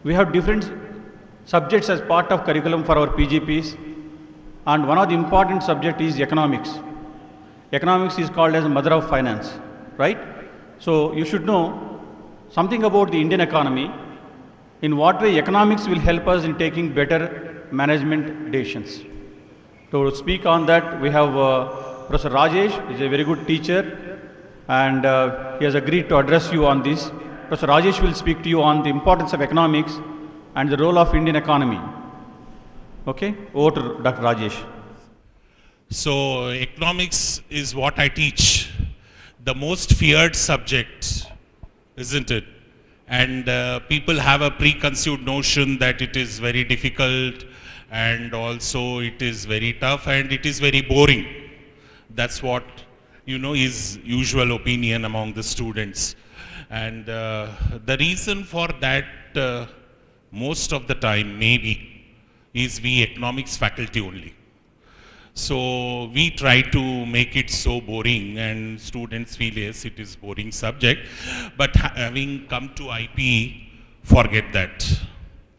We have different subjects as part of curriculum for our PGPs, and one of the important subject is economics. Economics is called as mother of finance, right? So you should know something about the Indian economy, in what way economics will help us in taking better management decisions. To speak on that, we have Professor Rajesh. He is a very good teacher, and he has agreed to address you on this. Professor Rajesh will speak to you on the importance of economics and the role of Indian economy. Okay, over to Dr. Rajesh. So economics is what I teach, the most feared subject, isn't it? And people have a preconceived notion that it is very difficult, and also it is very tough, and it is very boring. That's what, is usual opinion among the students. And the reason for that, most of the time, maybe, is we economics faculty only. So we try to make it so boring, and students feel, yes, it is boring subject. But having come to IPE, forget that.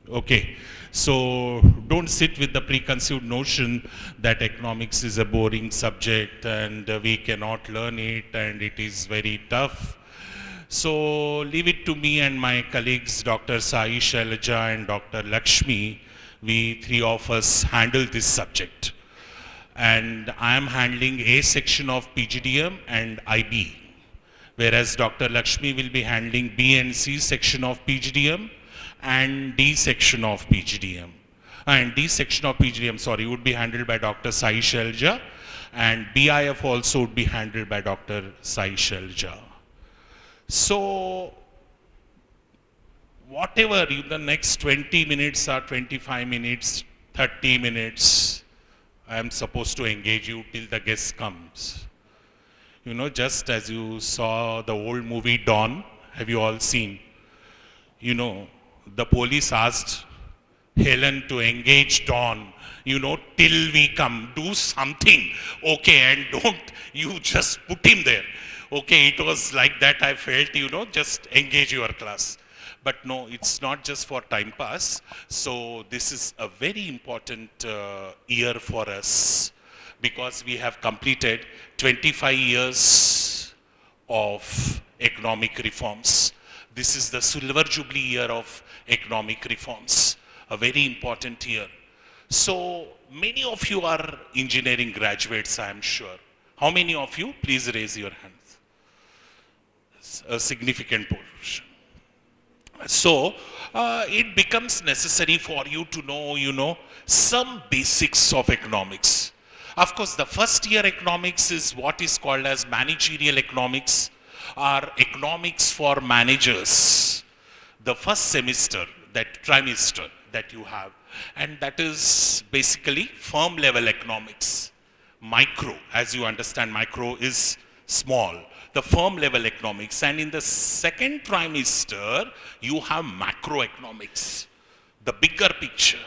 Okay. So don't sit with the preconceived notion that economics is a boring subject and we cannot learn it and it is very tough. So leave it to me and my colleagues, Dr. Sai Shailaja and Dr. Lakshmi. We three of us handle this subject. And I am handling A section of PGDM and IB, whereas Dr. Lakshmi will be handling B and C section of PGDM and D section of PGDM. And D section of PGDM, would be handled by Dr. Sai Shailaja, and BIF also would be handled by Dr. Sai Shailaja. So, whatever in the next 20 minutes or 25 minutes, 30 minutes, I am supposed to engage you till the guest comes. Just as you saw the old movie Dawn, have you all seen? The police asked Helen to engage Dawn, till we come, do something, okay, and don't you just put him there. Okay, it was like that I felt, just engage your class. But no, it's not just for time pass. So this is a very important year for us, because we have completed 25 years of economic reforms. This is the silver jubilee year of economic reforms, a very important year. So many of you are engineering graduates, I am sure. How many of you? Please raise your hands. A significant portion. So it becomes necessary for you to know, some basics of economics. Of course, the first year economics is what is called as managerial economics, or economics for managers. The first semester, that trimester that you have, and that is basically firm level economics. Micro, as you understand, micro is small. The firm level economics, and in the second trimester you have macroeconomics, the bigger picture.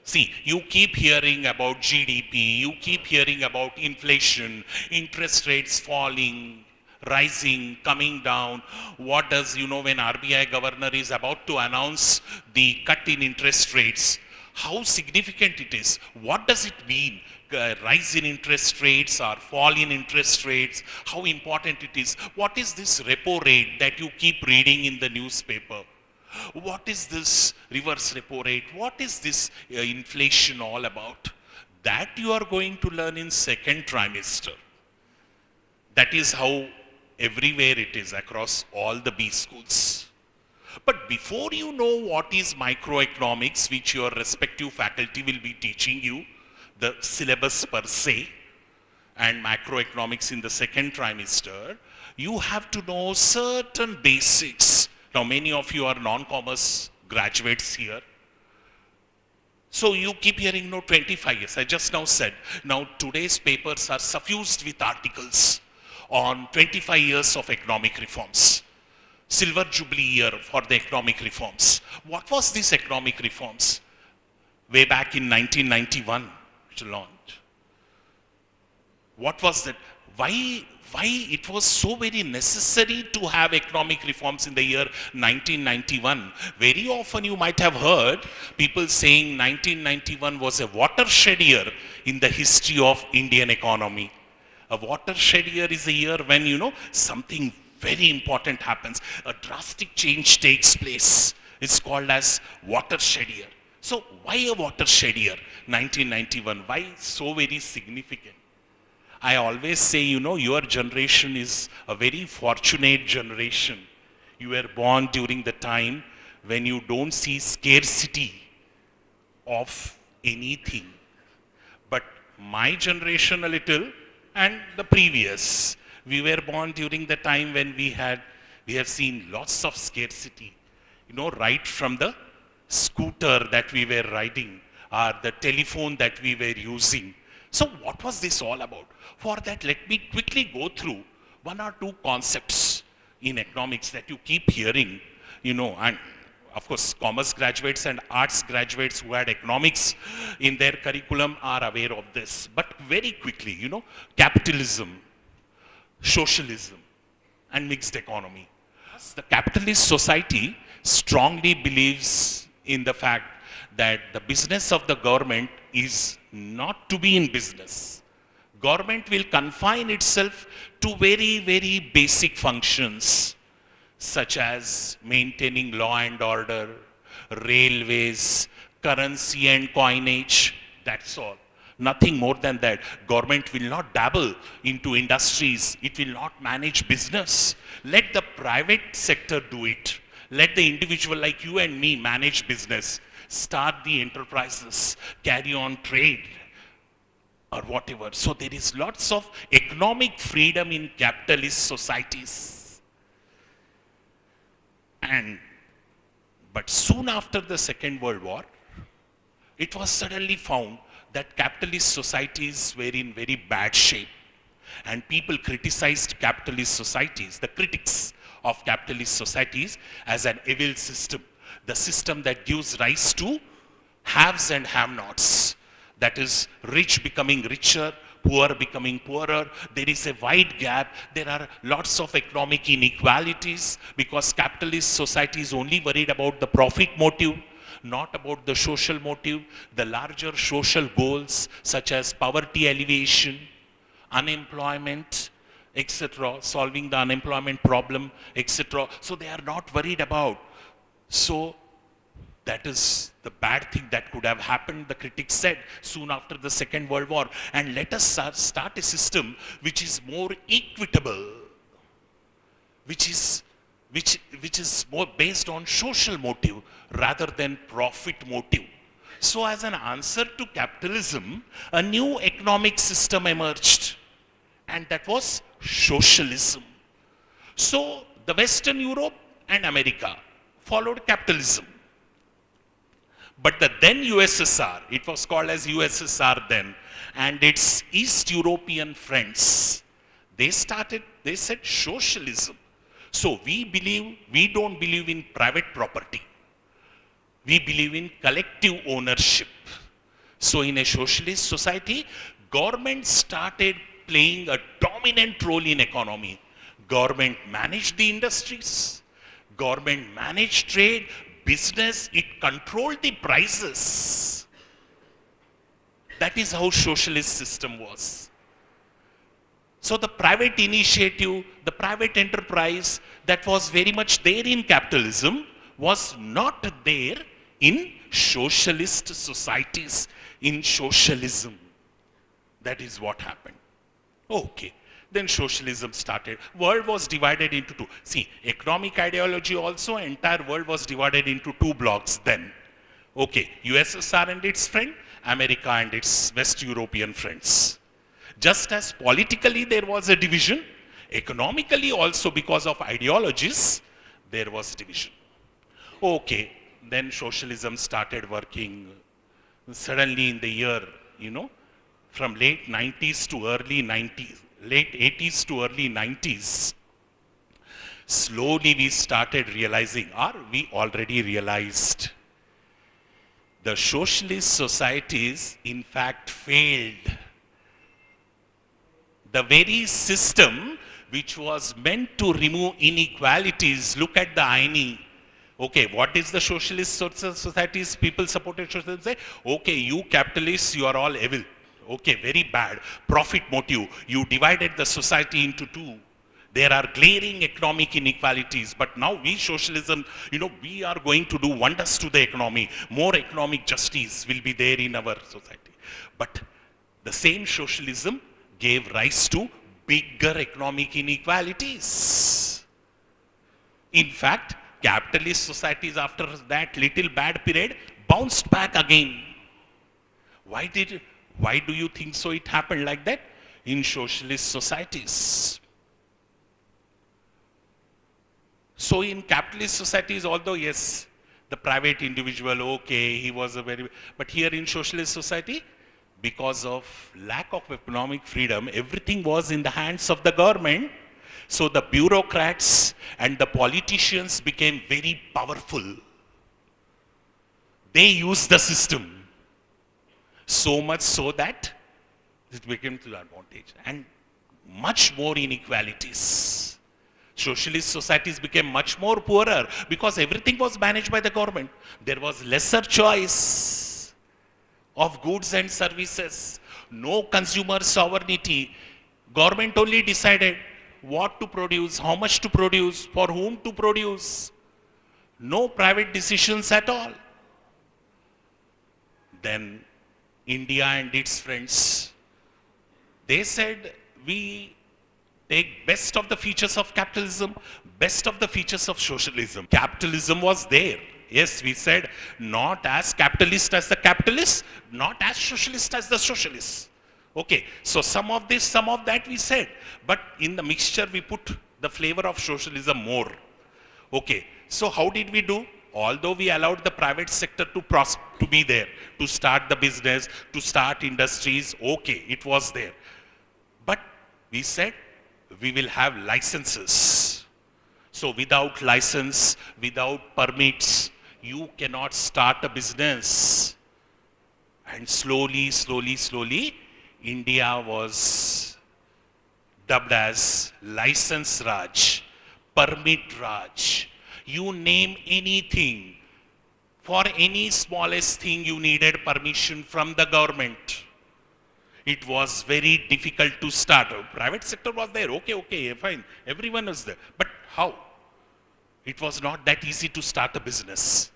See, you keep hearing about GDP, you keep hearing about inflation, interest rates falling, rising, coming down. What does, when RBI governor is about to announce the cut in interest rates, how significant it is? What does it mean? Rise in interest rates or fall in interest rates, how important it is. What is this repo rate that you keep reading in the newspaper? What is this reverse repo rate? What is this inflation all about? That you are going to learn in second trimester. That is how everywhere it is across all the B schools. But before you know what is microeconomics, which your respective faculty will be teaching you, the syllabus per se, and macroeconomics in the second trimester, you have to know certain basics. Now, many of you are non-commerce graduates here. So you keep hearing, 25 years. I just now said, now today's papers are suffused with articles on 25 years of economic reforms. Silver jubilee year for the economic reforms. What was this economic reforms? Way back in 1991. Launched. What was that? Why it was so very necessary to have economic reforms in the year 1991? Very often you might have heard people saying 1991 was a watershed year in the history of Indian economy. A watershed year is a year when, something very important happens. A drastic change takes place. It's called as watershed year. So why a watershed year, 1991? Why so very significant? I always say, your generation is a very fortunate generation. You were born during the time when you don't see scarcity of anything. But my generation a little, and the previous, we were born during the time when we have seen lots of scarcity. Right from the scooter that we were riding, or the telephone that we were using. So what was this all about? For that, let me quickly go through one or two concepts in economics that you keep hearing, and of course, commerce graduates and arts graduates who had economics in their curriculum are aware of this. But very quickly, capitalism, socialism, and mixed economy. The capitalist society strongly believes in the fact that the business of the government is not to be in business. Government will confine itself to very, very basic functions, such as maintaining law and order, railways, currency and coinage. That's all. Nothing more than that. Government will not dabble into industries. It will not manage business. Let the private sector do it. Let the individual like you and me manage business. Start the enterprises, carry on trade, or whatever. So there is lots of economic freedom in capitalist societies. But soon after the Second World War, it was suddenly found that capitalist societies were in very bad shape. And people criticized capitalist societies, the critics of capitalist societies, as an evil system. The system that gives rise to haves and have-nots. That is, rich becoming richer, poor becoming poorer. There is a wide gap. There are lots of economic inequalities because capitalist society is only worried about the profit motive, not about the social motive, the larger social goals such as poverty alleviation, unemployment, etc., solving the unemployment problem, etc. So they are not worried about. So that is the bad thing that could have happened, the critics said, soon after the Second World War. And let us start a system which is more equitable, which is more based on social motive rather than profit motive. So as an answer to capitalism, a new economic system emerged, and that was socialism. So the Western Europe and America followed capitalism. But the then USSR, it was called as USSR then, and its East European friends, they said socialism. So we don't believe in private property. We believe in collective ownership. So in a socialist society, government started playing a dominant role in economy. Government managed the industries. Government managed trade, business, it controlled the prices. That is how socialist system was. So the private initiative, the private enterprise that was very much there in capitalism was not there in socialist societies, in socialism. That is what happened. Okay. Then socialism started. World was divided into two. See, economic ideology also, entire world was divided into two blocks then. Okay, USSR and its friend, America and its West European friends. Just as politically there was a division, economically also because of ideologies, there was division. Okay, then socialism started working suddenly in the year, from late 90s to early 90s. Late 80s to early 90s, slowly we started realizing, or we already realized, the socialist societies in fact failed. The very system which was meant to remove inequalities, look at the irony. Okay, what is the socialist societies? People supported socialism say, okay, you capitalists, you are all evil. Okay, very bad. Profit motive. You divided the society into two. There are glaring economic inequalities, but now we socialism, we are going to do wonders to the economy. More economic justice will be there in our society. But the same socialism gave rise to bigger economic inequalities. In fact, capitalist societies after that little bad period bounced back again. Why do you think so it happened like that in socialist societies? So in capitalist societies, although yes, the private individual, okay, he was but here in socialist society, because of lack of economic freedom, everything was in the hands of the government. So the bureaucrats and the politicians became very powerful. They used the system so much so that it became to their advantage, and much more inequalities. Socialist societies became much more poorer because everything was managed by the government. There was lesser choice of goods and services, no consumer sovereignty. Government only decided what to produce, how much to produce, for whom to produce. No private decisions at all. Then India and its friends, they said, we take best of the features of capitalism, best of the features of socialism. Capitalism was there. Yes, we said, not as capitalist as the capitalists, not as socialist as the socialists. Okay, so some of this, some of that we said, but in the mixture we put the flavor of socialism more. Okay, so how did we do? Although we allowed the private sector to be there, to start the business, to start industries, okay, it was there. But we said, we will have licenses. So without license, without permits, you cannot start a business. And slowly, India was dubbed as license Raj, permit Raj. You name anything. For any smallest thing you needed permission from the government. It was very difficult to start. Private sector was there, okay, fine. Everyone was there. But how? It was not that easy to start a business.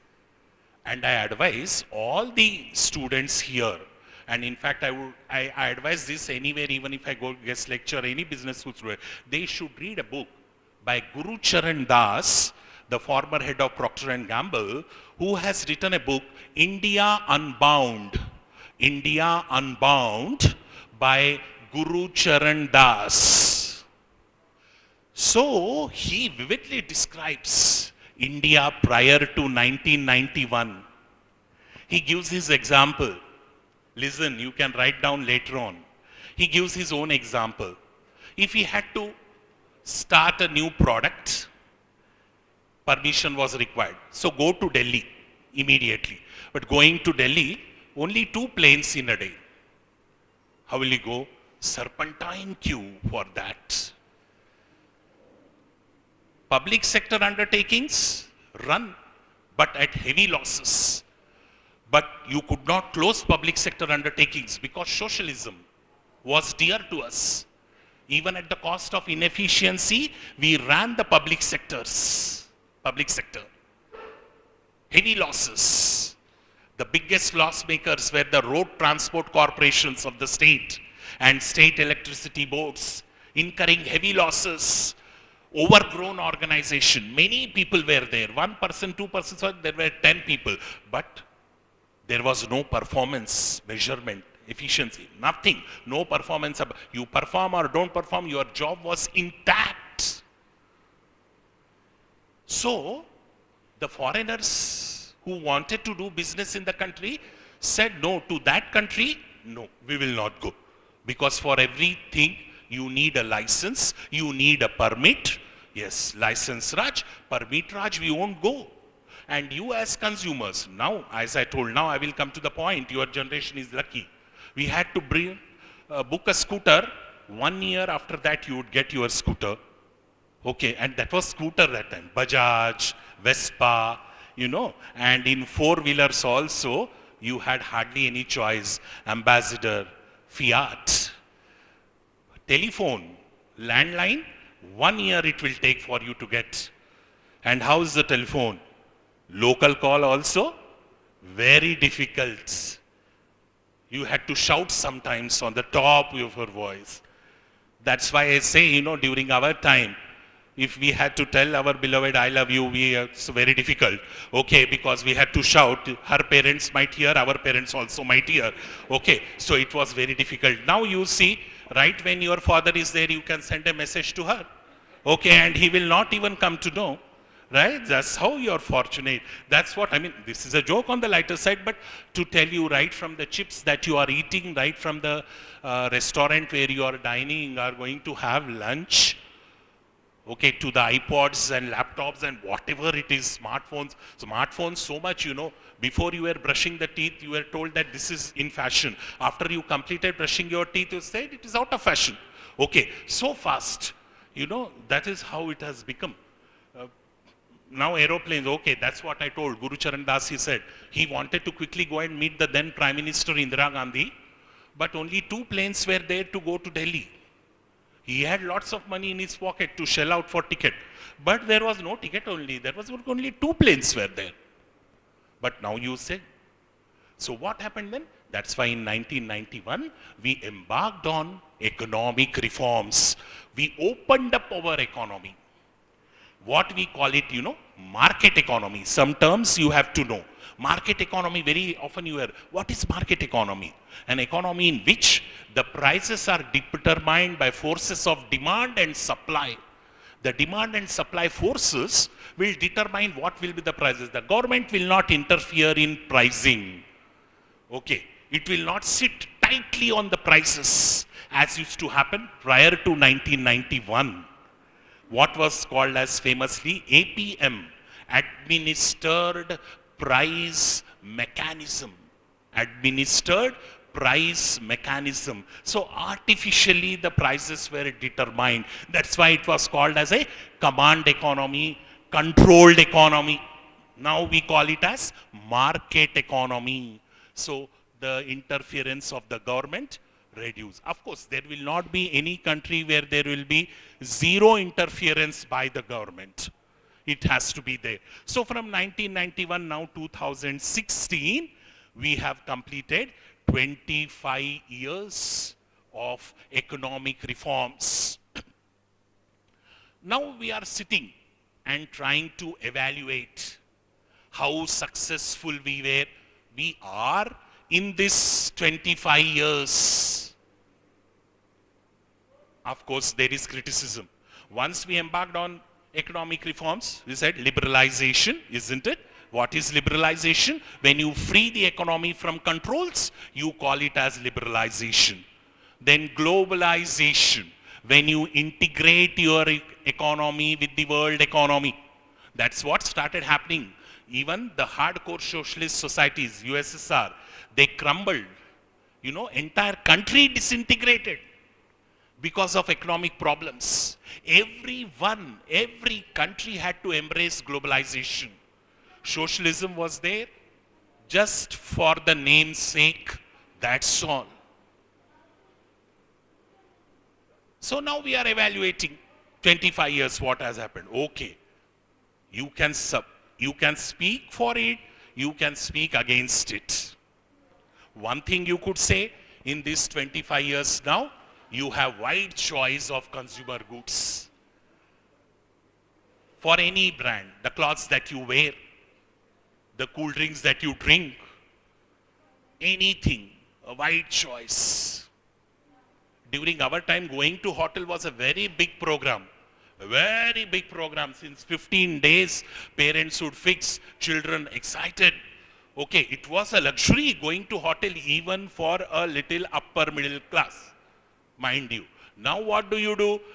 And I advise all the students here, and in fact I advise this anywhere, even if I go guest lecture, any business student, they should read a book by Guru Charan Das, the former head of Procter & Gamble, who has written a book, India Unbound. India Unbound by Guru Charan Das. So he vividly describes India prior to 1991. He gives his example. Listen, you can write down later on. He gives his own example. If he had to start a new product, permission was required. So go to Delhi immediately. But going to Delhi, only 2 planes in a day. How will you go? Serpentine queue for that. Public sector undertakings run, but at heavy losses. But you could not close public sector undertakings because socialism was dear to us. Even at the cost of inefficiency, we ran the public sector. Heavy losses. The biggest loss makers were the road transport corporations of the state and state electricity boards, incurring heavy losses. Overgrown organization. Many people were there. 1%, 2%, there were 10 people. But there was no performance measurement, efficiency, nothing. No performance. You perform or don't perform, your job was intact. So, the foreigners who wanted to do business in the country said no to that country. No, we will not go. Because for everything, you need a license, you need a permit. Yes, license Raj, permit Raj, we won't go. And you as consumers, now, as I told, now I will come to the point, your generation is lucky. We had to book a scooter 1 year after that you would get your scooter. Okay, and that was scooter that time. Bajaj, Vespa, and in four-wheelers also, you had hardly any choice. Ambassador, Fiat, telephone, landline, 1 year it will take for you to get. And how is the telephone? Local call also, very difficult. You had to shout sometimes on the top of your voice. That's why I say, during our time, if we had to tell our beloved I love you, it's very difficult. Okay, because we had to shout. Her parents might hear, our parents also might hear. Okay, so it was very difficult. Now you see, right when your father is there, you can send a message to her. Okay, and he will not even come to know. Right? That's how you're fortunate. That's what, this is a joke on the lighter side, but to tell you right from the chips that you are eating, right from the restaurant where you are dining, are going to have lunch, okay, to the iPods and laptops and whatever it is, smartphones so much, before you were brushing the teeth, you were told that this is in fashion. After you completed brushing your teeth, you said it is out of fashion. Okay, so fast, that is how it has become. Now aeroplanes, okay, that's what I told Guru Charan Das. He said he wanted to quickly go and meet the then Prime Minister Indira Gandhi, but only 2 planes were there to go to Delhi. He had lots of money in his pocket to shell out for ticket, but there was no ticket only. There was only 2 planes were there. But now you say, so what happened then? That's why in 1991, we embarked on economic reforms. We opened up our economy. What we call it, market economy. Some terms you have to know. Market economy, very often you hear, what is market economy? An economy in which the prices are determined by forces of demand and supply. The demand and supply forces will determine what will be the prices. The government will not interfere in pricing. Okay, it will not sit tightly on the prices as used to happen prior to 1991. What was called as famously APM, Administered Price Mechanism. Administered Price Mechanism. So artificially the prices were determined. That's why it was called as a command economy, controlled economy. Now we call it as market economy. So the interference of the government reduce. Of course, there will not be any country where there will be zero interference by the government. It has to be there. So from 1991 now 2016, we have completed 25 years of economic reforms. Now we are sitting and trying to evaluate how successful we are in this 25 years. Of course, there is criticism. Once we embarked on economic reforms, we said liberalization, isn't it? What is liberalization? When you free the economy from controls, you call it as liberalization. Then globalization, when you integrate your economy with the world economy. That's what started happening. Even the hardcore socialist societies, USSR, they crumbled. Entire country disintegrated because of economic problems. Every country had to embrace globalization. Socialism was there just for the name's sake, that's all. So now we are evaluating 25 years what has happened. Okay, you can speak for it, you can speak against it. One thing you could say, in these 25 years now, you have wide choice of consumer goods. For any brand, the clothes that you wear, the cool drinks that you drink, anything, a wide choice. During our time, going to hotel was a very big program. A very big program. Since 15 days, parents would fix, children excited. Okay, it was a luxury going to hotel even for a little upper middle class, mind you. Now what do?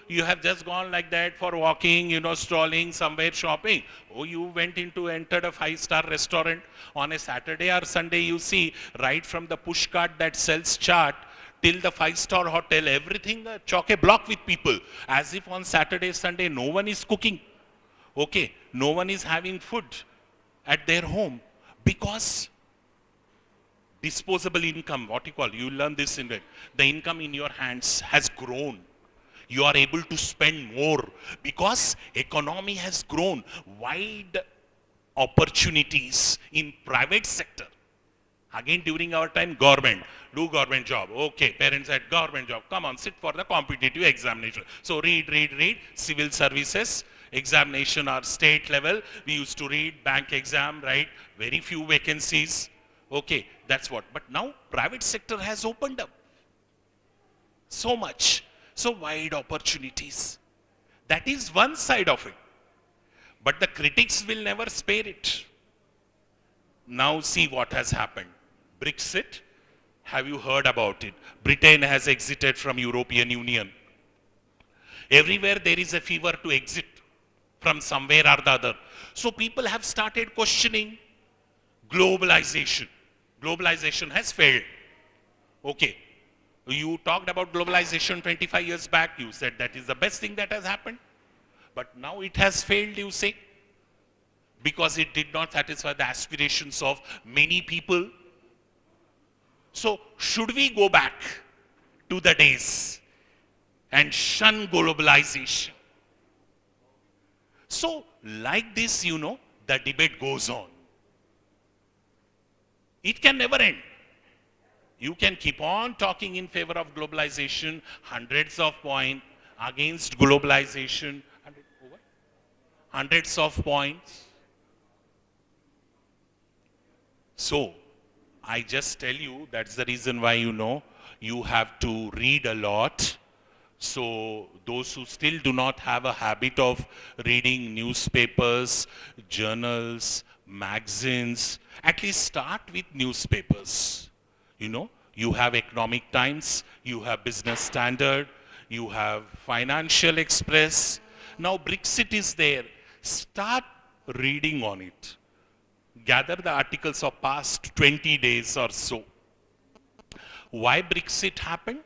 You have just gone like that for walking, strolling somewhere, shopping. Oh, you entered a 5-star restaurant on a Saturday or Sunday, you see, right from the push cart that sells chaat till the five-star hotel, everything chock-a-block with people. As if on Saturday, Sunday, no one is cooking. Okay, no one is having food at their home because disposable income, what you call, you learn this in it, the income in your hands has grown. You are able to spend more because economy has grown. Wide opportunities in private sector. Again, during our time, government, do government job. Okay, parents said government job. Come on, sit for the competitive examination. So read. Civil services, examination are state level. We used to read bank exam, right? Very few vacancies. Okay, that's what. But now private sector has opened up. So much. So wide opportunities. That is one side of it. But the critics will never spare it. Now see what has happened. Brexit, have you heard about it? Britain has exited from European Union. Everywhere there is a fever to exit from somewhere or the other. So people have started questioning globalization. Globalization has failed. Okay. You talked about globalization 25 years back. You said that is the best thing that has happened. But now it has failed, you say, because it did not satisfy the aspirations of many people. So should we go back to the days and shun globalization? So like this, the debate goes on. It can never end. You can keep on talking in favor of globalization, hundreds of points, against globalization, hundreds of points. So, I just tell you, that's the reason why you have to read a lot. So, those who still do not have a habit of reading newspapers, journals, magazines, at least start with newspapers. You have Economic Times, you have Business Standard, you have Financial Express. Now Brexit is there. Start reading on it. Gather the articles of past 20 days or so. Why Brexit happened?